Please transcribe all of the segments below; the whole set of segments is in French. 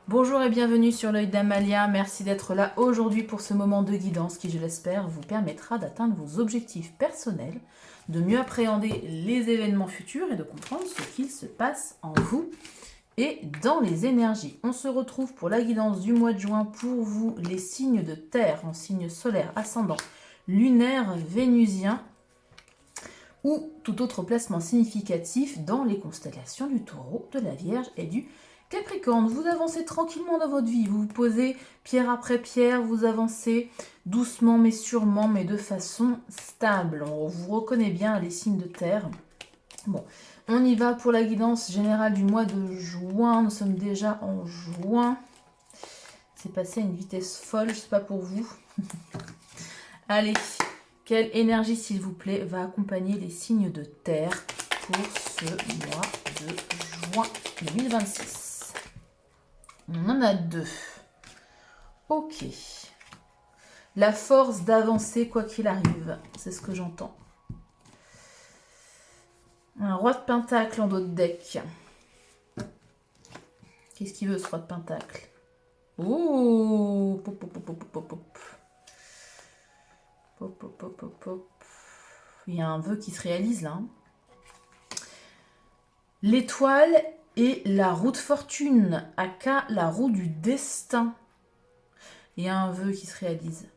Bonjour et bienvenue sur l'œil d'Amalia, merci d'être là aujourd'hui pour ce moment de guidance qui, je l'espère, vous permettra d'atteindre vos objectifs personnels, de mieux appréhender les événements futurs et de comprendre ce qu'il se passe en vous et dans les énergies. On se retrouve pour la guidance du mois de juin pour vous, les signes de terre en signe solaire, ascendant, lunaire, vénusien ou tout autre placement significatif dans les constellations du Taureau, de la Vierge et du Capricorne. Vous avancez tranquillement dans votre vie, vous vous posez pierre après pierre, vous avancez doucement mais sûrement, mais de façon stable. On vous reconnaît bien les signes de terre. Bon, on y va pour la guidance générale du mois de juin. Nous sommes déjà en juin. C'est passé à une vitesse folle, je sais pas pour vous. Allez, quelle énergie, s'il vous plaît, va accompagner les signes de terre pour ce mois de juin 2026? On en a deux. Ok. La force d'avancer quoi qu'il arrive, c'est ce que j'entends. Un roi de pentacle en dos de deck. Qu'est-ce qu'il veut, ce roi de pentacle? Ouh, pop, pop, pop, pop, pop, pop. Pop, pop, pop, pop, pop. Il y a un vœu qui se réalise là. L'étoile et la roue de fortune, aka la roue du destin. Il y a un vœu qui se réalise.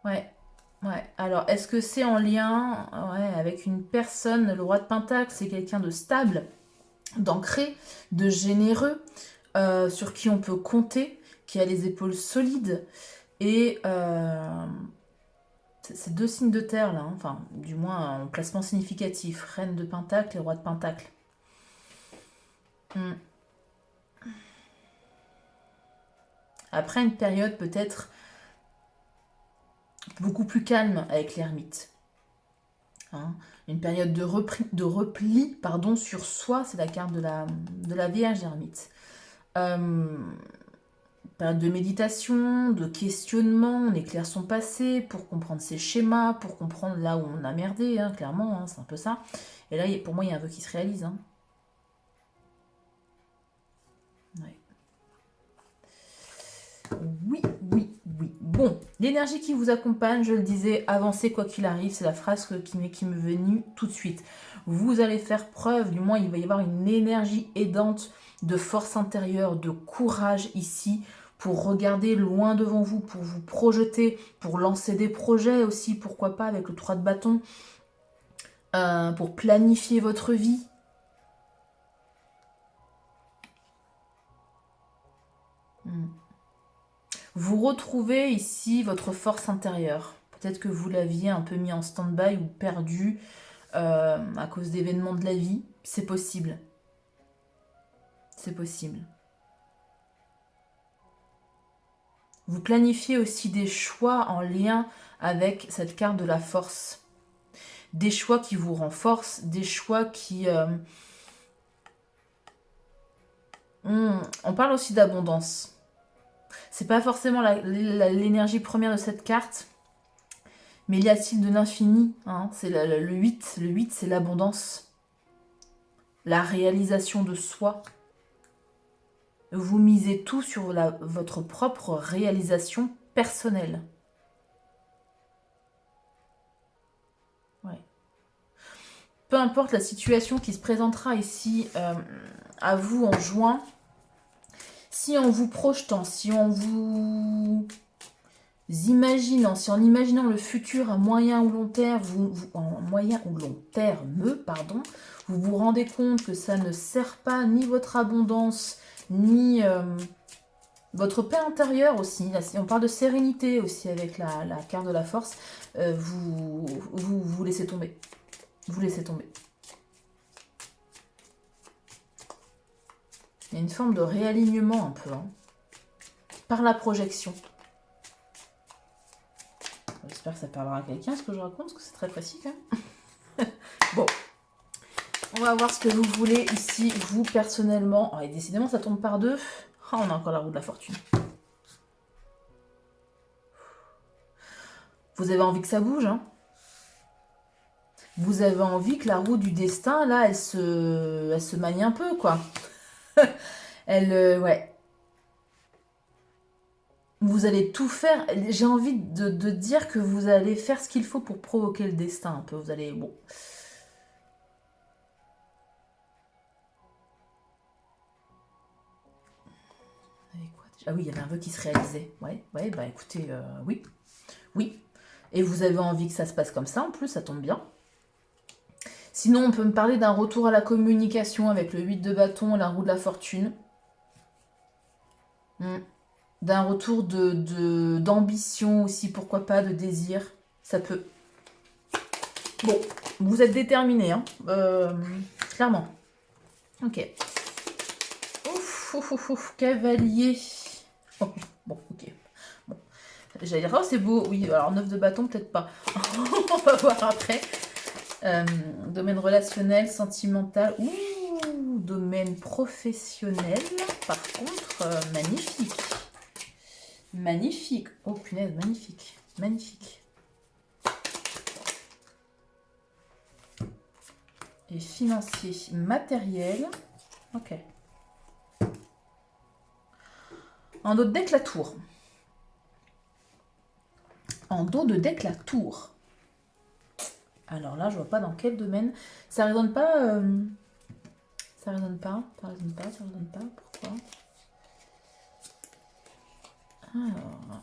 Ouais. Alors, est-ce que c'est en lien avec une personne? Le roi de pentacle, c'est quelqu'un de stable, d'ancré, de généreux, sur qui on peut compter, qui a les épaules solides. Et c'est deux signes de terre, là, hein. Enfin, du moins en placement significatif. Reine de pentacle et roi de pentacle. Après une période peut-être beaucoup plus calme avec l'ermite. Hein, une période de repli sur soi, c'est la carte de la Vierge ermite. Période de méditation, de questionnement, on éclaire son passé pour comprendre ses schémas, pour comprendre là où on a merdé, hein, clairement, hein, c'est un peu ça. Et là, pour moi, il y a un vœu qui se réalise. Hein. Ouais. Oui. Bon, l'énergie qui vous accompagne, je le disais, avancez quoi qu'il arrive, c'est la phrase qui m'est venue tout de suite. Vous allez faire preuve, du moins il va y avoir une énergie aidante de force intérieure, de courage ici, pour regarder loin devant vous, pour vous projeter, pour lancer des projets aussi, pourquoi pas avec le 3 de bâton, pour planifier votre vie. Vous retrouvez ici votre force intérieure. Peut-être que vous l'aviez un peu mis en stand-by ou perdu à cause d'événements de la vie. C'est possible. C'est possible. Vous planifiez aussi des choix en lien avec cette carte de la force. Des choix qui vous renforcent, des choix qui... On parle aussi d'abondance. C'est pas forcément l'énergie première de cette carte, mais il y a-t-il de l'infini, hein, c'est le 8. Le 8, c'est l'abondance. La réalisation de soi. Vous misez tout sur votre propre réalisation personnelle. Ouais. Peu importe la situation qui se présentera ici à vous en juin, si en vous projetant, si en vous imaginant, si en imaginant le futur à moyen ou long terme, vous vous rendez compte que ça ne sert pas ni votre abondance, ni votre paix intérieure aussi. Là, on parle de sérénité aussi avec la carte de la force. Vous laissez tomber. Vous laissez tomber. Il y a une forme de réalignement un peu, hein, par la projection. J'espère que ça parlera à quelqu'un ce que je raconte, parce que c'est très précis quand même. Bon, on va voir ce que vous voulez ici, vous personnellement. Oh, et décidément, ça tombe par deux. Oh, on a encore la roue de la fortune. Vous avez envie que ça bouge, hein? vous avez envie que la roue du destin, là, elle se manie un peu, quoi. Ouais. Vous allez tout faire. J'ai envie de dire que vous allez faire ce qu'il faut pour provoquer le destin, un peu. Vous allez... Bon. Ah oui, il y avait un vœu qui se réalisait. Ouais, bah écoutez, oui. Oui. Et vous avez envie que ça se passe comme ça, en plus, ça tombe bien. Sinon, on peut me parler d'un retour à la communication avec le 8 de bâton et la roue de la fortune. D'un retour d'ambition aussi, pourquoi pas, de désir. Ça peut. Bon, vous êtes déterminé, hein. Clairement. Ok. Ouf, cavalier. Oh, bon, ok. Bon. J'allais dire, oh, c'est beau. Oui, alors 9 de bâton, peut-être pas. On va voir après. Domaine relationnel, sentimental. Ouh, domaine professionnel. Par contre, magnifique. Magnifique. Oh, punaise, magnifique. Magnifique. Et financier, matériel. Ok. En dos de deck, la tour. En dos de deck, la tour. Alors là, je vois pas dans quel domaine. Ça résonne pas. Ça résonne pas. Ça résonne pas. Pourquoi? Alors.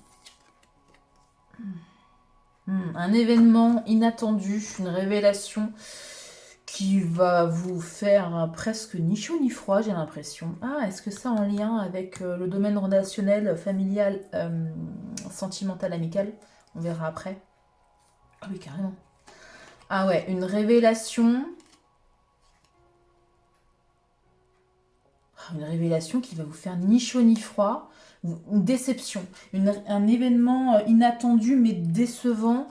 Un événement inattendu, une révélation qui va vous faire presque ni chaud ni froid, j'ai l'impression. Ah, est-ce que ça en lien avec le domaine relationnel, familial, sentimental, amical? On verra après. Ah oui, carrément. Ah ouais, une révélation. Une révélation qui va vous faire ni chaud ni froid. Une déception. Un événement inattendu mais décevant.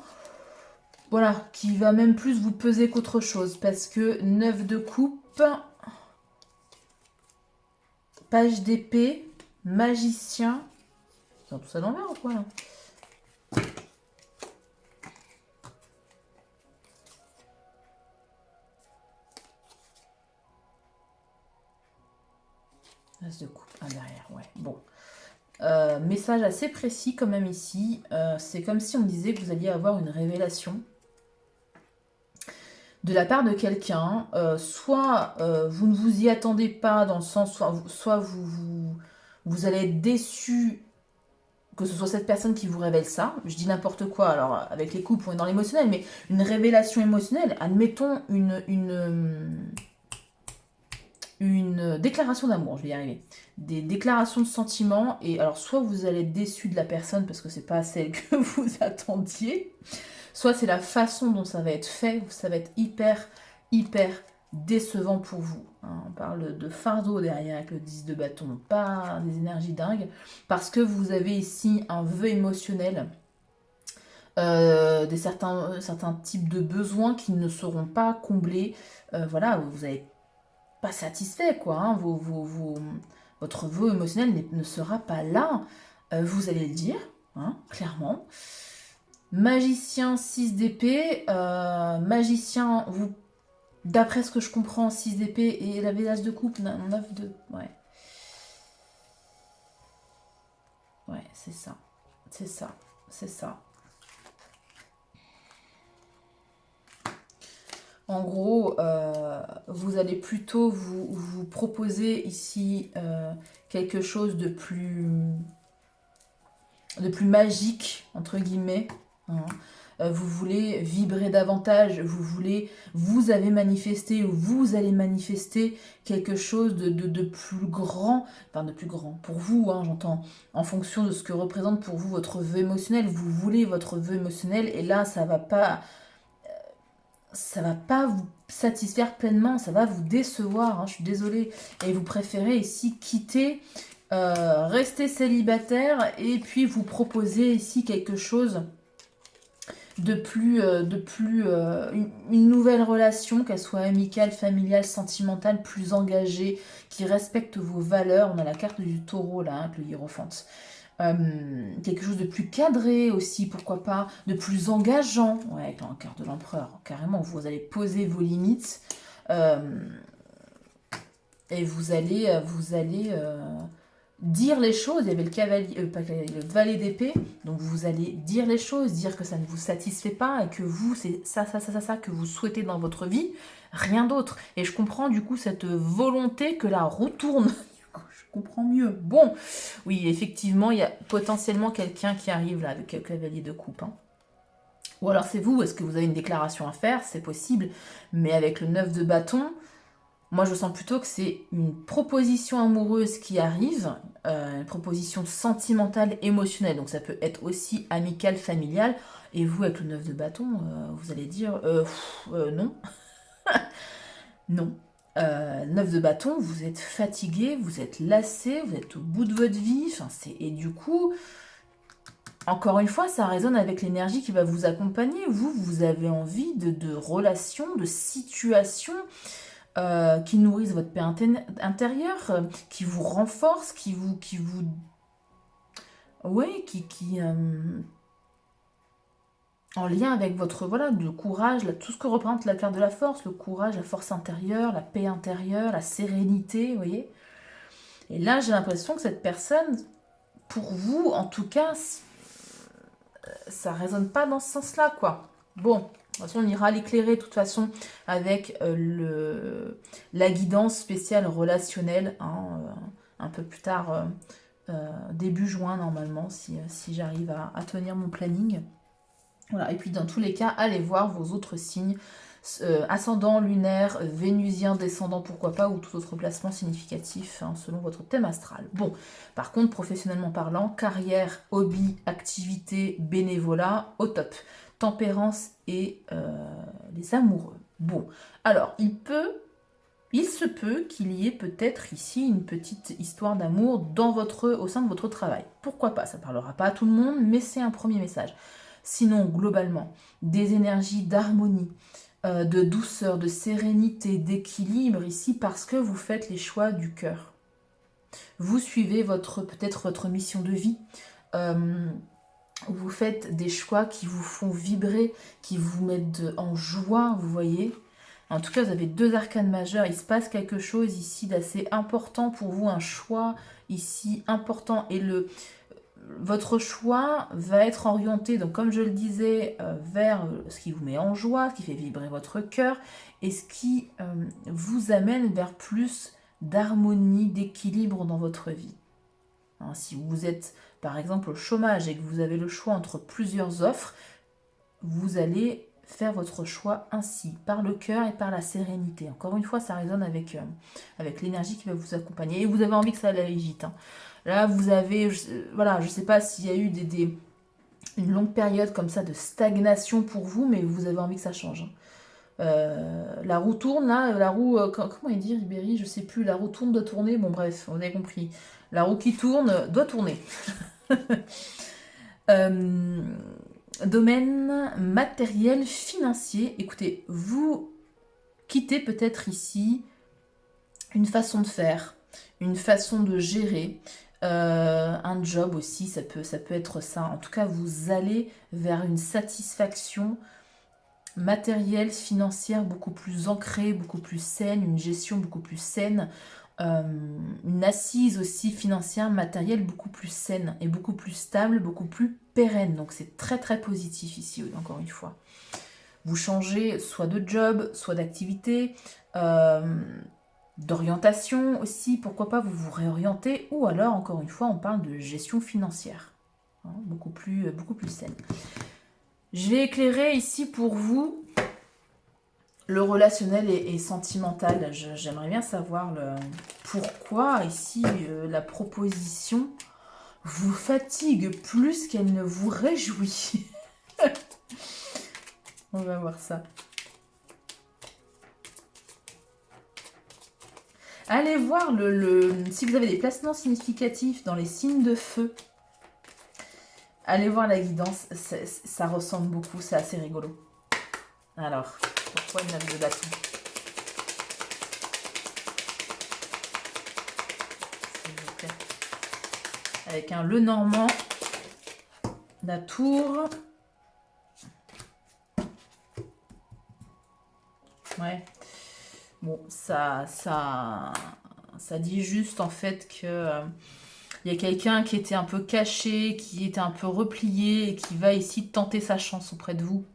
Voilà, qui va même plus vous peser qu'autre chose. Parce que 9 de coupe, page d'épée, magicien. C'est tout ça dans l'air ou quoi là? As de coupe, derrière, ouais. Bon. Message assez précis quand même ici. C'est comme si on me disait que vous alliez avoir une révélation de la part de quelqu'un, soit vous ne vous y attendez pas, dans le sens, soit vous allez être déçu que ce soit cette personne qui vous révèle ça. Je dis n'importe quoi, alors avec les couples on est dans l'émotionnel, mais une révélation émotionnelle, admettons une déclaration d'amour, je vais y arriver, des déclarations de sentiments, et alors soit vous allez être déçu de la personne parce que c'est pas celle que vous attendiez, soit c'est la façon dont ça va être fait, ça va être hyper décevant pour vous. On parle de fardeau derrière avec le 10 de bâton, pas des énergies dingues, parce que vous avez ici un vœu émotionnel, certains types de besoins qui ne seront pas comblés. Voilà, vous n'êtes pas satisfait, quoi. Hein, votre vœu émotionnel ne sera pas là. Vous allez le dire, hein, clairement. Magicien 6 d'épée, magicien, d'après ce que je comprends, 6 d'épée et la vélage de coupe, 9 de... Ouais. Ouais, c'est ça. C'est ça. C'est ça. En gros, vous allez plutôt vous proposer ici quelque chose de plus magique, entre guillemets. Hein. Vous voulez vibrer davantage, vous avez manifesté ou vous allez manifester quelque chose de plus grand, enfin de plus grand pour vous, hein, j'entends, en fonction de ce que représente pour vous votre vœu émotionnel. Vous voulez votre vœu émotionnel et là ça va pas vous satisfaire pleinement, ça va vous décevoir, hein, je suis désolée, et vous préférez ici quitter, rester célibataire et puis vous proposer ici quelque chose une nouvelle relation, qu'elle soit amicale, familiale, sentimentale, plus engagée, qui respecte vos valeurs. On a la carte du taureau là, avec le hiérophante. Quelque chose de plus cadré aussi, pourquoi pas, de plus engageant. Ouais, avec la carte de l'empereur, carrément, vous allez poser vos limites et vous allez dire les choses. Il y avait le cavalier, pas le cavalier, le valet d'épée, donc vous allez dire les choses, dire que ça ne vous satisfait pas et que vous, c'est ça que vous souhaitez dans votre vie, rien d'autre. Et je comprends du coup cette volonté que la roue tourne. Je comprends mieux. Bon, oui, effectivement, il y a potentiellement quelqu'un qui arrive là avec le cavalier de coupe. Hein. Ou alors c'est vous, est-ce que vous avez une déclaration à faire? C'est possible, mais avec le 9 de bâton, moi, je sens plutôt que c'est une proposition amoureuse qui arrive, une proposition sentimentale, émotionnelle. Donc, ça peut être aussi amical, familial. Et vous, avec le 9 de bâton, vous allez dire non. Non. 9 de bâton, vous êtes fatigué, vous êtes lassé, vous êtes au bout de votre vie. Et du coup, encore une fois, ça résonne avec l'énergie qui va vous accompagner. Vous avez envie de relations, de situations qui nourrissent votre paix intérieure, qui vous renforcent, en lien avec votre, le courage, tout ce que représente la carte de la force, le courage, la force intérieure, la paix intérieure, la sérénité, vous voyez. Et là, j'ai l'impression que cette personne, pour vous, en tout cas, ça résonne pas dans ce sens-là, quoi. Bon, de toute façon, on ira l'éclairer de toute façon avec la guidance spéciale relationnelle un peu plus tard, début juin normalement, si j'arrive à tenir mon planning. Voilà. Et puis dans tous les cas, allez voir vos autres signes, ascendant, lunaire, vénusien, descendant, pourquoi pas, ou tout autre placement significatif selon votre thème astral. Bon, par contre, professionnellement parlant, carrière, hobby, activité, bénévolat, au top. Tempérance et les amoureux. Bon, alors, il se peut qu'il y ait peut-être ici une petite histoire d'amour au sein de votre travail. Pourquoi pas? Ça ne parlera pas à tout le monde, mais c'est un premier message. Sinon, globalement, des énergies d'harmonie, de douceur, de sérénité, d'équilibre ici parce que vous faites les choix du cœur. Vous suivez peut-être votre mission de vie. Vous faites des choix qui vous font vibrer, qui vous mettent en joie, vous voyez. En tout cas, vous avez 2 arcanes majeures. Il se passe quelque chose ici d'assez important pour vous, un choix ici important. Et votre choix va être orienté, donc comme je le disais, vers ce qui vous met en joie, ce qui fait vibrer votre cœur, et ce qui vous amène vers plus d'harmonie, d'équilibre dans votre vie. Hein, si vous êtes par exemple au chômage et que vous avez le choix entre plusieurs offres, vous allez faire votre choix ainsi, par le cœur et par la sérénité. Encore une fois, ça résonne avec l'énergie qui va vous accompagner. Et vous avez envie que ça aille vite. Hein. Là, vous avez, je ne sais pas s'il y a eu une longue période comme ça de stagnation pour vous, mais vous avez envie que ça change. La roue tourne, là, la roue, comment il dit Ribéry, je sais plus, la roue tourne, doit tourner, bon bref, on a compris. La roue qui tourne, doit tourner. Domaine matériel, financier, écoutez, vous quittez peut-être ici une façon de faire, une façon de gérer, un job aussi, ça peut être ça. En tout cas, vous allez vers une satisfaction matérielle, financière beaucoup plus ancrée, beaucoup plus saine, une gestion beaucoup plus saine, une assise aussi financière, matérielle beaucoup plus saine et beaucoup plus stable, beaucoup plus pérenne. Donc c'est très très positif ici, encore une fois. Vous changez soit de job, soit d'activité, d'orientation aussi, pourquoi pas vous vous réorientez, ou alors encore une fois on parle de gestion financière, hein, beaucoup plus saine. Je vais éclairer ici pour vous le relationnel et sentimental. J'aimerais bien savoir pourquoi ici la proposition vous fatigue plus qu'elle ne vous réjouit. On va voir ça. Allez voir si vous avez des placements significatifs dans les signes de feu. Allez voir la guidance, ça ressemble beaucoup, c'est assez rigolo. Alors, pourquoi une 9 de bâton? S'il vous plaît. avec un le Normand, la tour. Ouais. Bon, ça dit juste en fait que il y a quelqu'un qui était un peu caché, qui était un peu replié et qui va ici tenter sa chance auprès de vous.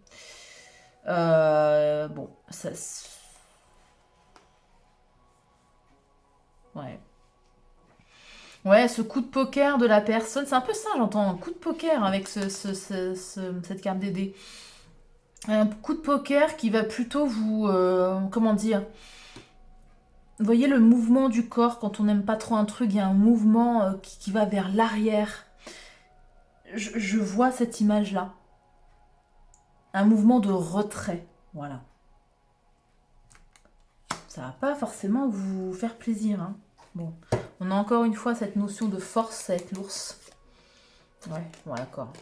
Bon, ça... Ouais. Ouais, ce coup de poker de la personne, c'est un peu ça, j'entends un coup de poker avec cette carte des dés. Un coup de poker qui va plutôt vous... comment dire? Vous voyez le mouvement du corps quand on n'aime pas trop un truc, il y a un mouvement qui va vers l'arrière. Je vois cette image-là. Un mouvement de retrait. Voilà. Ça va pas forcément vous faire plaisir. Hein. Bon. On a encore une fois cette notion de force avec l'ours. Ouais, bon, d'accord.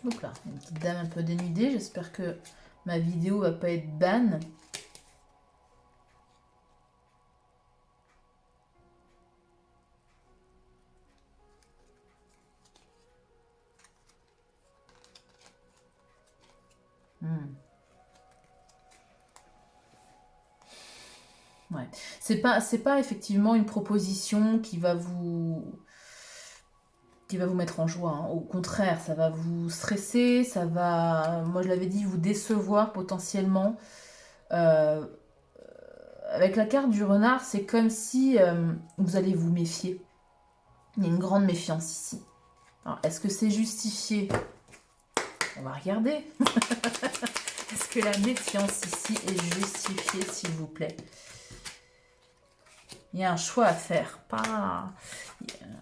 Donc là, une petite dame un peu dénudée. J'espère que ma vidéo va pas être ban. Ouais. C'est pas effectivement une proposition qui va vous mettre en joie. Hein. Au contraire, ça va vous stresser, ça va, moi je l'avais dit, vous décevoir potentiellement. Euh, avec la carte du renard, c'est comme si vous allez vous méfier. Il y a une grande méfiance ici. Alors, est-ce que c'est justifié? On va regarder. Est-ce que la méfiance ici est justifiée, s'il vous plaît? Il y a un choix à faire. Pas...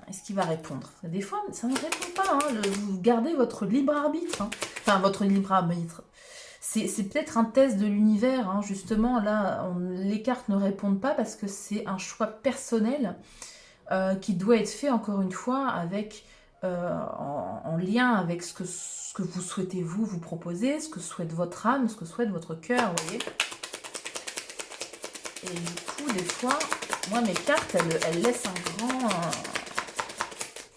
Est-ce qu'il va répondre? Des fois, ça ne répond pas. Hein. Vous gardez votre libre arbitre. Hein. Enfin, votre libre arbitre. C'est peut-être un test de l'univers. Hein. Justement, là, les cartes ne répondent pas parce que c'est un choix personnel qui doit être fait, encore une fois, avec, en lien avec ce que vous souhaitez vous proposer, ce que souhaite votre âme, ce que souhaite votre cœur, vous voyez. Et du coup, des fois... Moi, mes cartes, elles laissent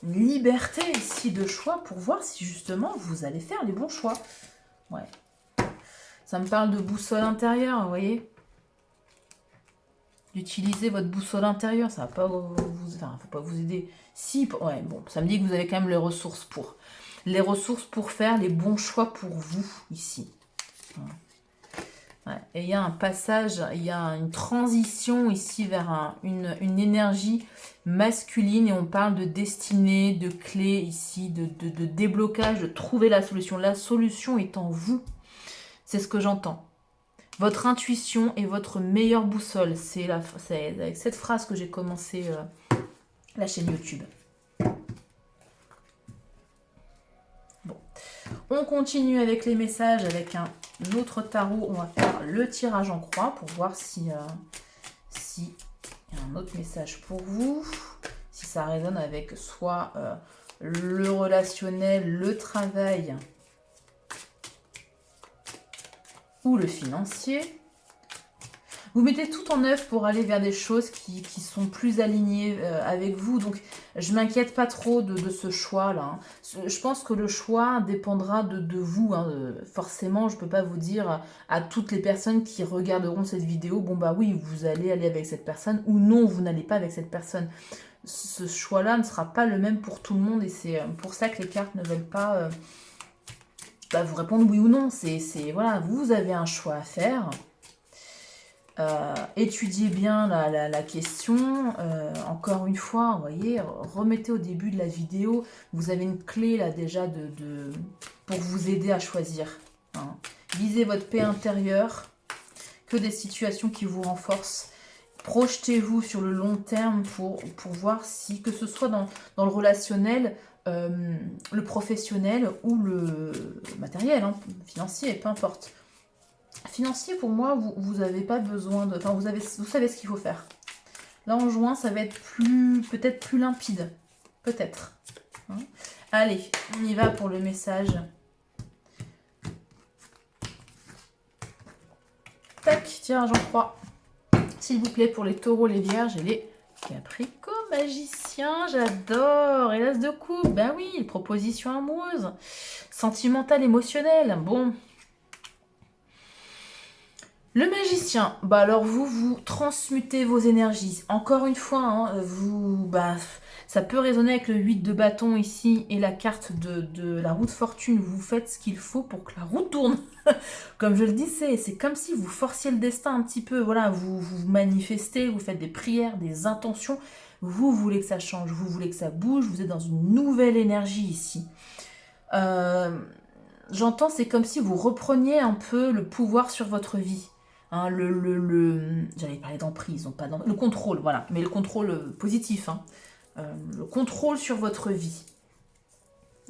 une liberté ici de choix pour voir si justement vous allez faire les bons choix. Ouais. Ça me parle de boussole intérieure, vous voyez. D'utiliser votre boussole intérieure, ça va pas vous... Enfin, faut pas vous aider. Si, ouais, bon, ça me dit que vous avez quand même les ressources pour. Les ressources pour faire les bons choix pour vous, ici. Ouais. Ouais. Et il y a un passage, il y a une transition ici vers une énergie masculine et on parle de destinée, de clé ici, de déblocage, de trouver la solution. La solution est en vous. C'est ce que j'entends. Votre intuition est votre meilleure boussole. C'est avec cette phrase que j'ai commencé la chaîne YouTube. Bon. On continue avec les messages avec un autre tarot. On va faire le tirage en croix pour voir si y a un autre message pour vous. Si ça résonne avec soit le relationnel, le travail ou le financier. Vous mettez tout en œuvre pour aller vers des choses qui sont plus alignées avec vous. Donc, je m'inquiète pas trop de ce choix-là. Hein. Je pense que le choix dépendra de vous. Hein. Forcément, je ne peux pas vous dire à toutes les personnes qui regarderont cette vidéo, bon bah oui, vous allez aller avec cette personne, ou non, vous n'allez pas avec cette personne. Ce choix-là ne sera pas le même pour tout le monde, et c'est pour ça que les cartes ne veulent pas vous répondre oui ou non. Voilà, vous avez un choix à faire. Étudiez bien la question. Encore une fois, vous voyez, remettez au début de la vidéo. Vous avez une clé là déjà pour vous aider à choisir. Hein. Visez votre paix intérieure. Que des situations qui vous renforcent. Projetez-vous sur le long terme pour voir si, que ce soit dans le relationnel, le professionnel ou le matériel, hein, financier, peu importe. Financier, pour moi, vous n'avez pas besoin de... Enfin, vous savez ce qu'il faut faire. Là, en juin, ça va être peut-être plus limpide. Peut-être. Hein. Allez, on y va pour le message. Tac, tirage en croix. S'il vous plaît, pour les taureaux, les vierges et les capricornes magiciens. magicien, j'adore. Et l'as de coupe, ben oui, une proposition amoureuse, sentimentale, émotionnelle. Bon. Le magicien, bah alors vous transmutez vos énergies. Encore une fois, hein, ça peut résonner avec le 8 de bâton ici et la carte de la roue de fortune. Vous faites ce qu'il faut pour que la roue tourne. Comme je le disais, c'est comme si vous forciez le destin un petit peu. Voilà, vous manifestez, vous faites des prières, des intentions. Vous voulez que ça change, vous voulez que ça bouge. Vous êtes dans une nouvelle énergie ici. J'entends, c'est comme si vous repreniez un peu le pouvoir sur votre vie. Hein, j'allais parler d'emprise, non pas le contrôle, voilà, mais le contrôle positif, hein. Le contrôle sur votre vie.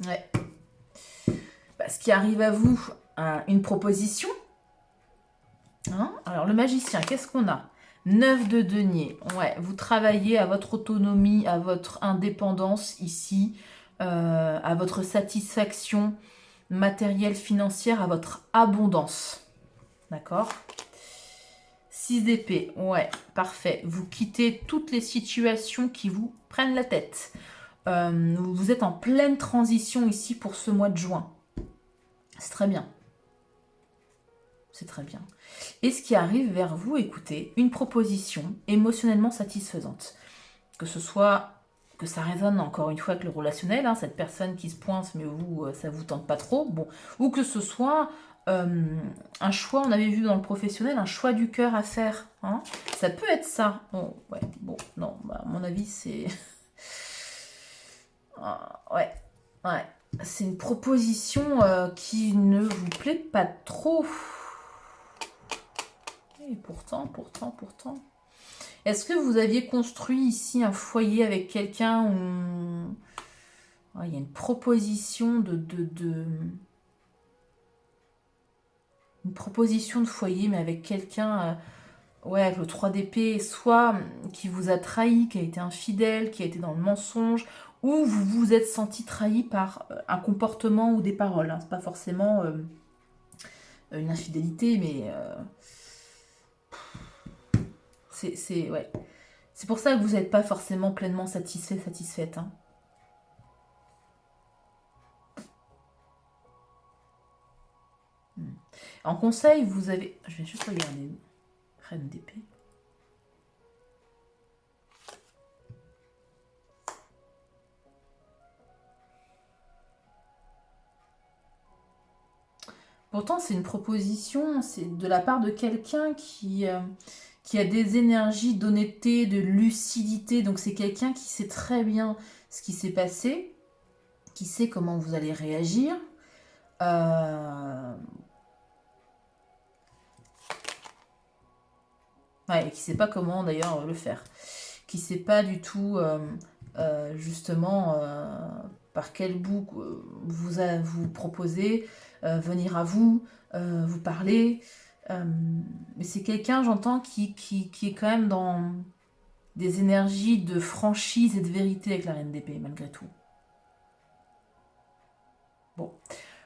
Ouais. Ce qui arrive à vous, une proposition. Hein, alors le magicien, qu'est-ce qu'on a? 9 de denier. Ouais, vous travaillez à votre autonomie, à votre indépendance ici, à votre satisfaction matérielle, financière, à votre abondance. D'accord? 6 d'épée, ouais, parfait. Vous quittez toutes les situations qui vous prennent la tête. Vous êtes en pleine transition ici pour ce mois de juin. C'est très bien. C'est très bien. Et ce qui arrive vers vous, écoutez, une proposition émotionnellement satisfaisante. Que ce soit, que ça résonne encore une fois avec le relationnel, hein, cette personne qui se pointe, mais vous, ça vous tente pas trop, bon. Ou que ce soit un choix, on avait vu dans le professionnel, un choix du cœur à faire. Hein. Ça peut être ça. Oh, ouais, bon, non, à mon avis, c'est... ouais, ouais. C'est une proposition qui ne vous plaît pas trop. Et pourtant. Est-ce que vous aviez construit ici un foyer avec quelqu'un où... Ouais, il y a une proposition une proposition de foyer, mais avec quelqu'un, ouais, avec le 3 d'épée, soit qui vous a trahi, qui a été infidèle, qui a été dans le mensonge, ou vous vous êtes senti trahi par un comportement ou des paroles. Hein. C'est pas forcément une infidélité, mais ouais. C'est pour ça que vous n'êtes pas forcément pleinement satisfaite. Hein. En conseil, vous avez... Je vais juste regarder. Reine d'épée. Pourtant, c'est une proposition, c'est de la part de quelqu'un qui a des énergies d'honnêteté, de lucidité. Donc, c'est quelqu'un qui sait très bien ce qui s'est passé, qui sait comment vous allez réagir. Ouais, et qui sait pas comment d'ailleurs le faire. Qui sait pas du tout justement par quel bout vous proposez venir à vous, vous parler. Mais c'est quelqu'un, j'entends, qui est quand même dans des énergies de franchise et de vérité avec la reine d'épée, malgré tout. Bon.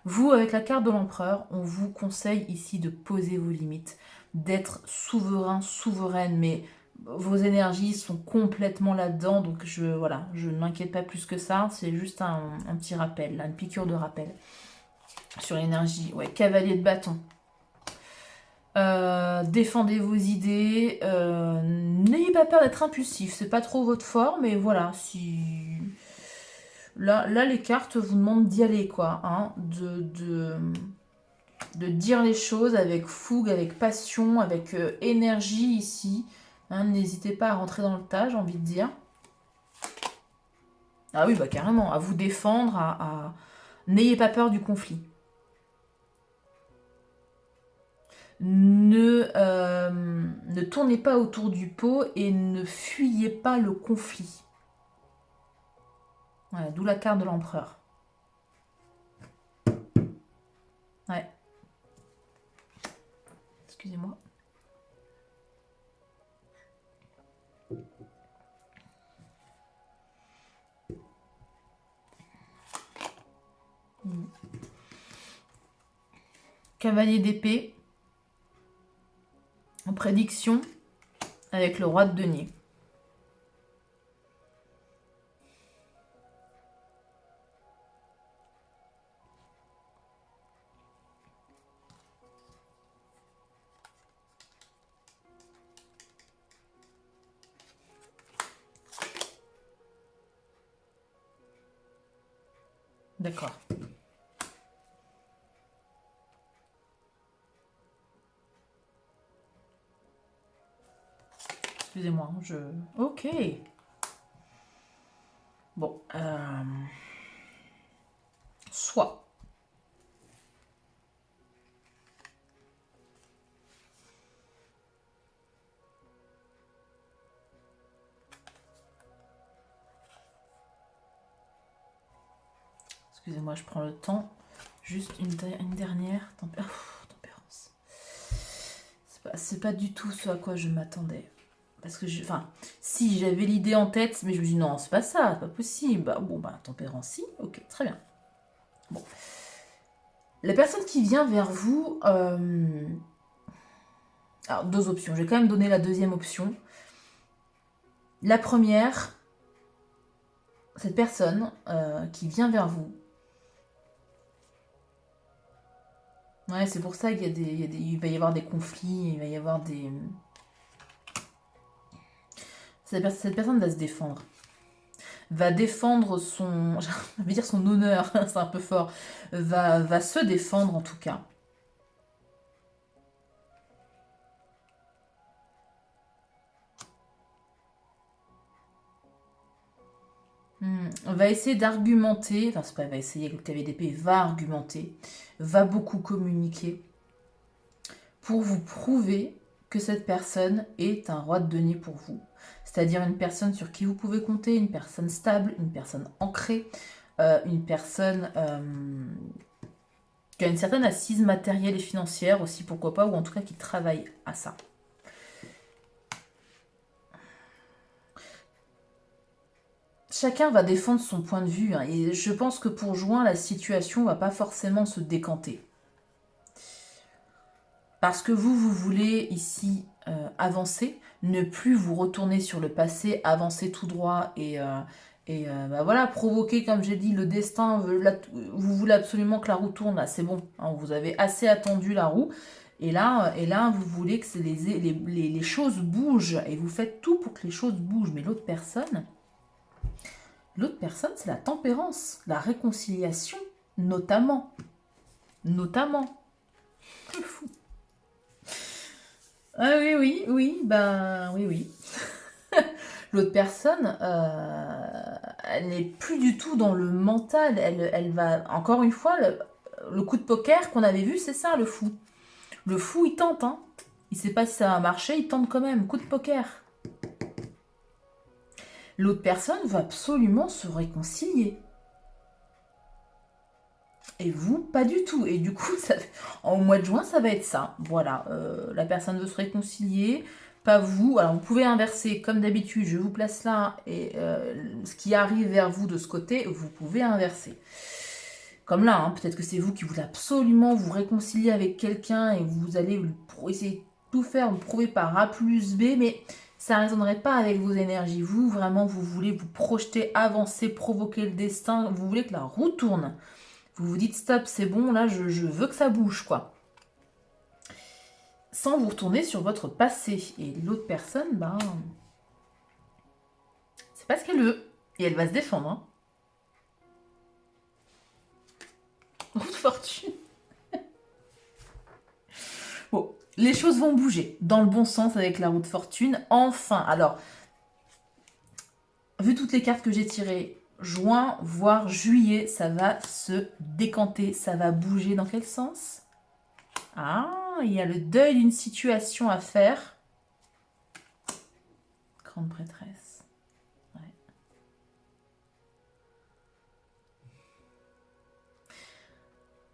Vous, avec la carte de l'empereur, on vous conseille ici de poser vos limites, d'être souverain, souveraine, mais vos énergies sont complètement là-dedans, donc je ne m'inquiète pas plus que ça, c'est juste un petit rappel, là, une piqûre de rappel sur l'énergie. Ouais, cavalier de bâton. Défendez vos idées, n'ayez pas peur d'être impulsif, c'est pas trop votre fort, mais voilà, si... Là, les cartes vous demandent d'y aller, quoi, hein, de dire les choses avec fougue, avec passion, avec énergie ici. Hein, n'hésitez pas à rentrer dans le tas, j'ai envie de dire. Ah oui, bah carrément, à vous défendre, n'ayez pas peur du conflit. Ne tournez pas autour du pot et ne fuyez pas le conflit. Voilà, d'où la carte de l'empereur. Ouais. Excusez-moi. Cavalier d'épée. En prédiction avec le roi de denier. D'accord. Excusez-moi, Ok. Bon. Soit. Excusez-moi, je prends le temps. Juste une dernière tempérance. C'est pas du tout ce à quoi je m'attendais. Parce que si j'avais l'idée en tête, mais je me dis non, c'est pas ça, c'est pas possible. Tempérance, si, ok, très bien. Bon. La personne qui vient vers vous, alors 2 options. Je vais quand même donner la deuxième option. La première, cette personne qui vient vers vous. Ouais, c'est pour ça qu'il il va y avoir des conflits, il va y avoir des. Cette personne va se défendre. Va défendre son. Je vais dire son honneur, c'est un peu fort. Va se défendre en tout cas. Va essayer d'argumenter, enfin c'est pas va essayer avec le clavier d'épée, va argumenter, va beaucoup communiquer pour vous prouver que cette personne est un roi de denier pour vous. C'est-à-dire une personne sur qui vous pouvez compter, une personne stable, une personne ancrée, une personne qui a une certaine assise matérielle et financière aussi, pourquoi pas, ou en tout cas qui travaille à ça. Chacun va défendre son point de vue, hein, et je pense que pour Juin, la situation va pas forcément se décanter. Parce que vous voulez ici avancer, ne plus vous retourner sur le passé, avancer tout droit et voilà, provoquer, comme j'ai dit, le destin. Vous voulez absolument que la roue tourne, là, c'est bon. Hein, vous avez assez attendu la roue. Et là vous voulez que les choses bougent et vous faites tout pour que les choses bougent. Mais l'autre personne, c'est la tempérance, la réconciliation, notamment. Notamment. C'est fou. Ah oui, oui. L'autre personne, elle n'est plus du tout dans le mental. Elle va, encore une fois, le coup de poker qu'on avait vu, c'est ça, le fou. Le fou, il tente, hein. Il sait pas si ça va marcher, il tente quand même. Coup de poker. L'autre personne va absolument se réconcilier. Et vous, pas du tout. Et du coup, au mois de juin, ça va être ça. Voilà, la personne veut se réconcilier, pas vous. Alors, vous pouvez inverser, comme d'habitude, je vous place là, et ce qui arrive vers vous de ce côté, vous pouvez inverser. Comme là, hein, peut-être que c'est vous qui voulez absolument vous réconcilier avec quelqu'un, et vous allez essayer de tout faire, vous prouver par A plus B, mais ça ne résonnerait pas avec vos énergies. Vous, vraiment, vous voulez vous projeter, avancer, provoquer le destin, vous voulez que la roue tourne. Vous vous dites stop, c'est bon, là je veux que ça bouge, quoi. Sans vous retourner sur votre passé. Et l'autre personne, c'est pas ce qu'elle veut. Et elle va se défendre. Hein. Roue de fortune. Bon, les choses vont bouger dans le bon sens avec la roue de fortune. Enfin, alors, vu toutes les cartes que j'ai tirées, juin, voire juillet, ça va se décanter, ça va bouger. Dans quel sens? Ah, il y a le deuil d'une situation à faire. Grande prêtresse. Ouais.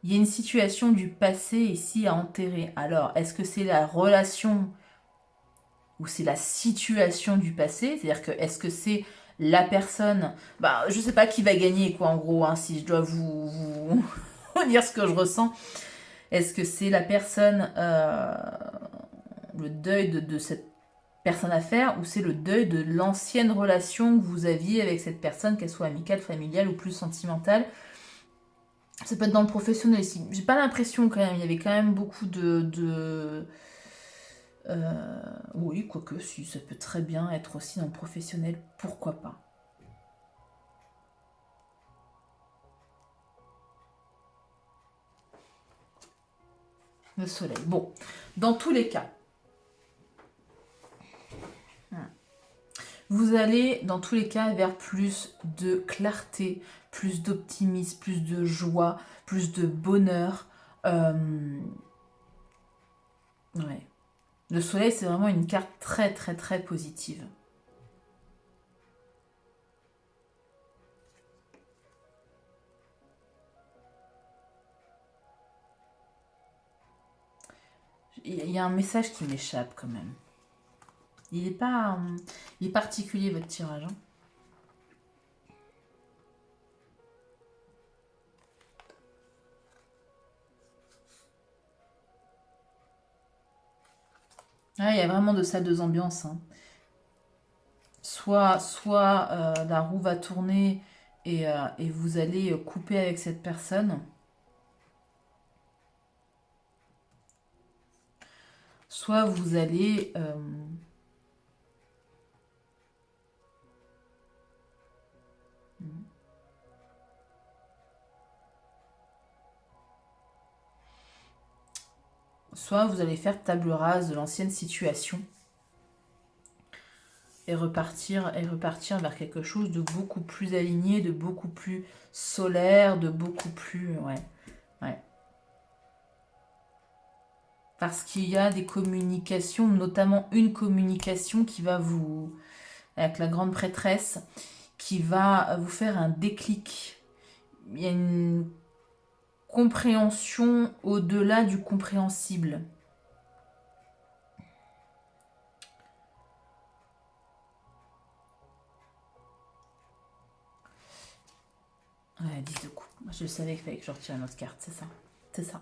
Il y a une situation du passé ici à enterrer. Alors, est-ce que c'est la relation ou c'est la situation du passé? C'est-à-dire que est-ce que c'est la personne... je sais pas qui va gagner, quoi, en gros, hein, si je dois vous dire ce que je ressens. Est-ce que c'est la personne... le deuil de cette personne à faire, ou c'est le deuil de l'ancienne relation que vous aviez avec cette personne, qu'elle soit amicale, familiale ou plus sentimentale? Ça peut être dans le professionnel ici. J'ai pas l'impression quand même, il y avait quand même beaucoup oui, quoique, si, ça peut très bien être aussi dans le professionnel, pourquoi pas. Le soleil. Bon, dans tous les cas, vous allez dans tous les cas vers plus de clarté, plus d'optimisme, plus de joie, plus de bonheur. Ouais. Le soleil, c'est vraiment une carte très très très positive. Il y a un message qui m'échappe quand même. Il est particulier votre tirage. Hein. Ah, il y a vraiment de ça deux ambiances. Hein. Soit la roue va tourner et vous allez couper avec cette personne. Soit vous allez... soit vous allez faire table rase de l'ancienne situation et repartir vers quelque chose de beaucoup plus aligné, de beaucoup plus solaire, de beaucoup plus... Ouais. Parce qu'il y a des communications, notamment une communication qui va vous... avec la grande prêtresse, qui va vous faire un déclic. Il y a une compréhension au-delà du compréhensible. Ouais, 10 de coupe. Je savais qu'il fallait que je retire une autre carte, c'est ça. C'est ça.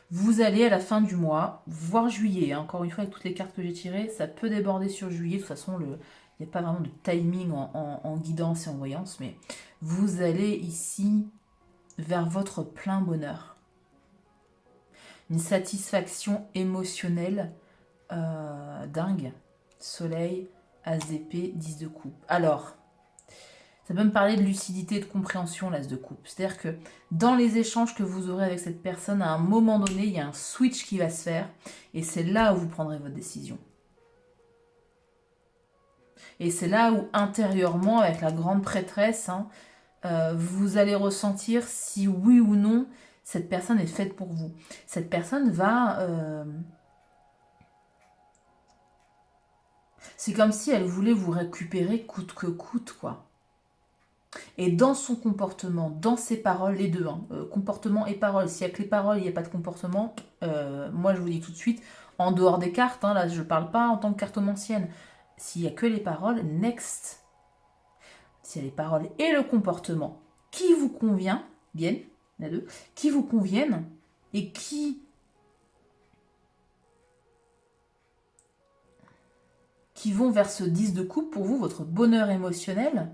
Vous allez à la fin du mois, voire juillet, hein. Encore une fois, avec toutes les cartes que j'ai tirées, ça peut déborder sur juillet. De toute façon, il n'y a pas vraiment de timing en guidance et en voyance, mais vous allez ici vers votre plein bonheur. Une satisfaction émotionnelle dingue. Soleil, as d'épée, 10 de coupe. Alors, ça peut me parler de lucidité et de compréhension, l'as de coupe. C'est-à-dire que dans les échanges que vous aurez avec cette personne, à un moment donné, il y a un switch qui va se faire et c'est là où vous prendrez votre décision. Et c'est là où intérieurement, avec la grande prêtresse, hein, vous allez ressentir si oui ou non cette personne est faite pour vous. Cette personne va... c'est comme si elle voulait vous récupérer coûte que coûte, quoi. Et dans son comportement, dans ses paroles, les deux, hein, comportement et parole. S'il n'y a que les paroles, il n'y a pas de comportement, moi je vous dis tout de suite, en dehors des cartes, hein, là je ne parle pas en tant que cartomancienne, s'il n'y a que les paroles, next. S'il y a les paroles et le comportement qui vous convient, bien, les deux, qui vous conviennent et qui vont vers ce 10 de coupe pour vous, votre bonheur émotionnel,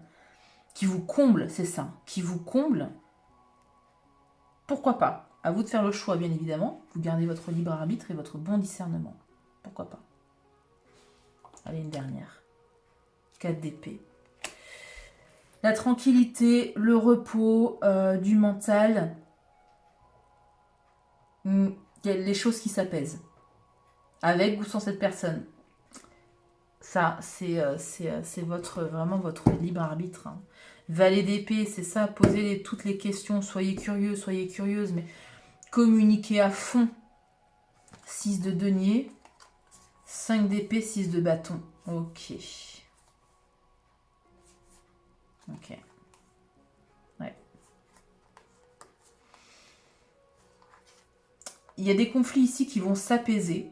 qui vous comble, c'est ça, qui vous comble, pourquoi pas? À vous de faire le choix, bien évidemment. Vous gardez votre libre arbitre et votre bon discernement. Pourquoi pas? Allez, une dernière. 4 d'épée. La tranquillité, le repos, du mental. Il y a les choses qui s'apaisent. Avec ou sans cette personne. Ça, c'est vraiment votre libre arbitre. Hein. Valet d'épée, c'est ça, posez toutes les questions, soyez curieux, soyez curieuse, mais communiquez à fond. 6 de denier, 5 d'épée, 6 de bâton. Ok. Ok. Ouais. Il y a des conflits ici qui vont s'apaiser.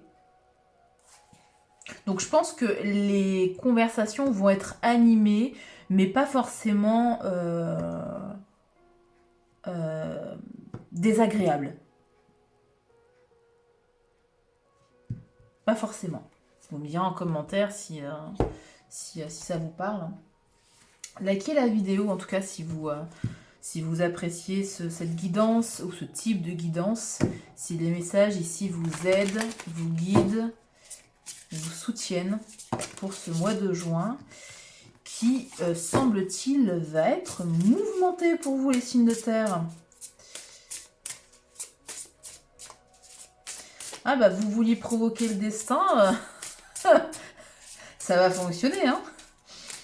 Donc je pense que les conversations vont être animées, mais pas forcément désagréables. Pas forcément. Vous me direz en commentaire si ça vous parle. Likez la vidéo, en tout cas, si vous appréciez cette guidance ou ce type de guidance. Si les messages ici vous aident, vous guident, vous soutiennent pour ce mois de juin qui, semble-t-il, va être mouvementé pour vous, les signes de terre. Ah bah vous vouliez provoquer le destin, ça va fonctionner, hein.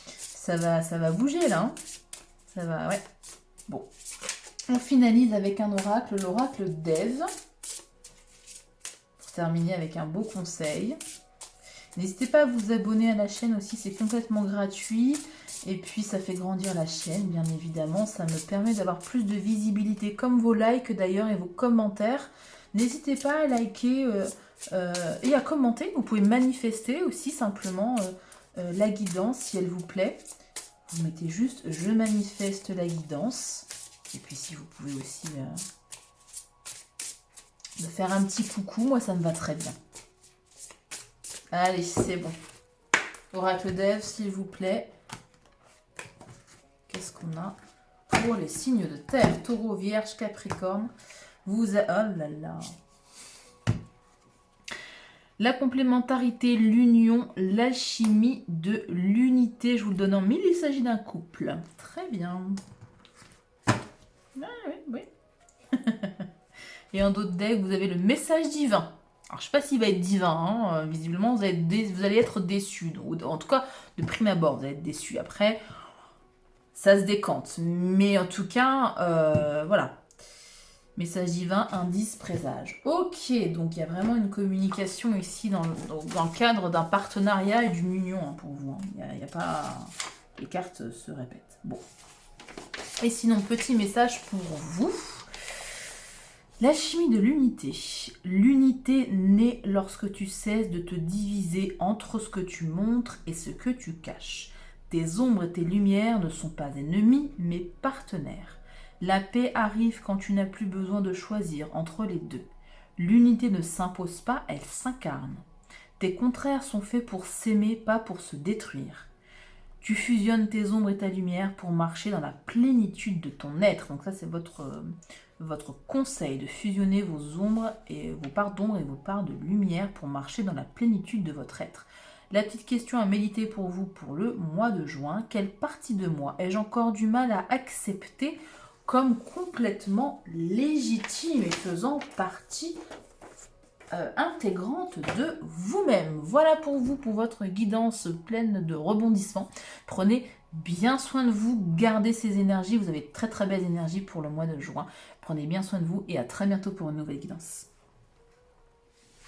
Ça va bouger là, hein. Ça va, ouais. Bon. On finalise avec un oracle, l'oracle d'Ève. Pour terminer avec un beau conseil. N'hésitez pas à vous abonner à la chaîne aussi, c'est complètement gratuit. Et puis ça fait grandir la chaîne, bien évidemment. Ça me permet d'avoir plus de visibilité, comme vos likes d'ailleurs et vos commentaires. N'hésitez pas à liker et à commenter. Vous pouvez manifester aussi simplement la guidance si elle vous plaît. Vous mettez juste « Je manifeste la guidance ». Et puis si vous pouvez aussi me faire un petit coucou, moi ça me va très bien. Allez, c'est bon. Oracle d'Ève, s'il vous plaît. Qu'est-ce qu'on a pour les signes de terre? Taureau, Vierge, Capricorne. Oh là là. La complémentarité, l'union, l'alchimie de l'unité. Je vous le donne en mille, il s'agit d'un couple. Très bien. Ah, oui. Et en d'autres decks, vous avez le message divin. Alors, je ne sais pas s'il va être divin. Hein. Visiblement, vous allez être déçus. En tout cas, de prime abord, vous allez être déçus. Après, ça se décante. Mais en tout cas, voilà. Message divin, indice, présage. Ok, donc il y a vraiment une communication ici dans le cadre d'un partenariat et d'une union hein, pour vous. Il n'y a pas... Les cartes se répètent. Bon. Et sinon, petit message pour vous. L'alchimie de l'unité. L'unité naît lorsque tu cesses de te diviser entre ce que tu montres et ce que tu caches. Tes ombres et tes lumières ne sont pas ennemis, mais partenaires. La paix arrive quand tu n'as plus besoin de choisir entre les deux. L'unité ne s'impose pas, elle s'incarne. Tes contraires sont faits pour s'aimer, pas pour se détruire. Tu fusionnes tes ombres et ta lumière pour marcher dans la plénitude de ton être. Donc ça, c'est votre conseil, de fusionner vos ombres et vos parts d'ombre et vos parts de lumière pour marcher dans la plénitude de votre être. La petite question à méditer pour vous pour le mois de juin. Quelle partie de moi ai-je encore du mal à accepter comme complètement légitime et faisant partie intégrante de vous-même. Voilà pour vous, pour votre guidance pleine de rebondissements. Prenez bien soin de vous, gardez ces énergies. Vous avez très très belles énergies pour le mois de juin. Prenez bien soin de vous et à très bientôt pour une nouvelle guidance.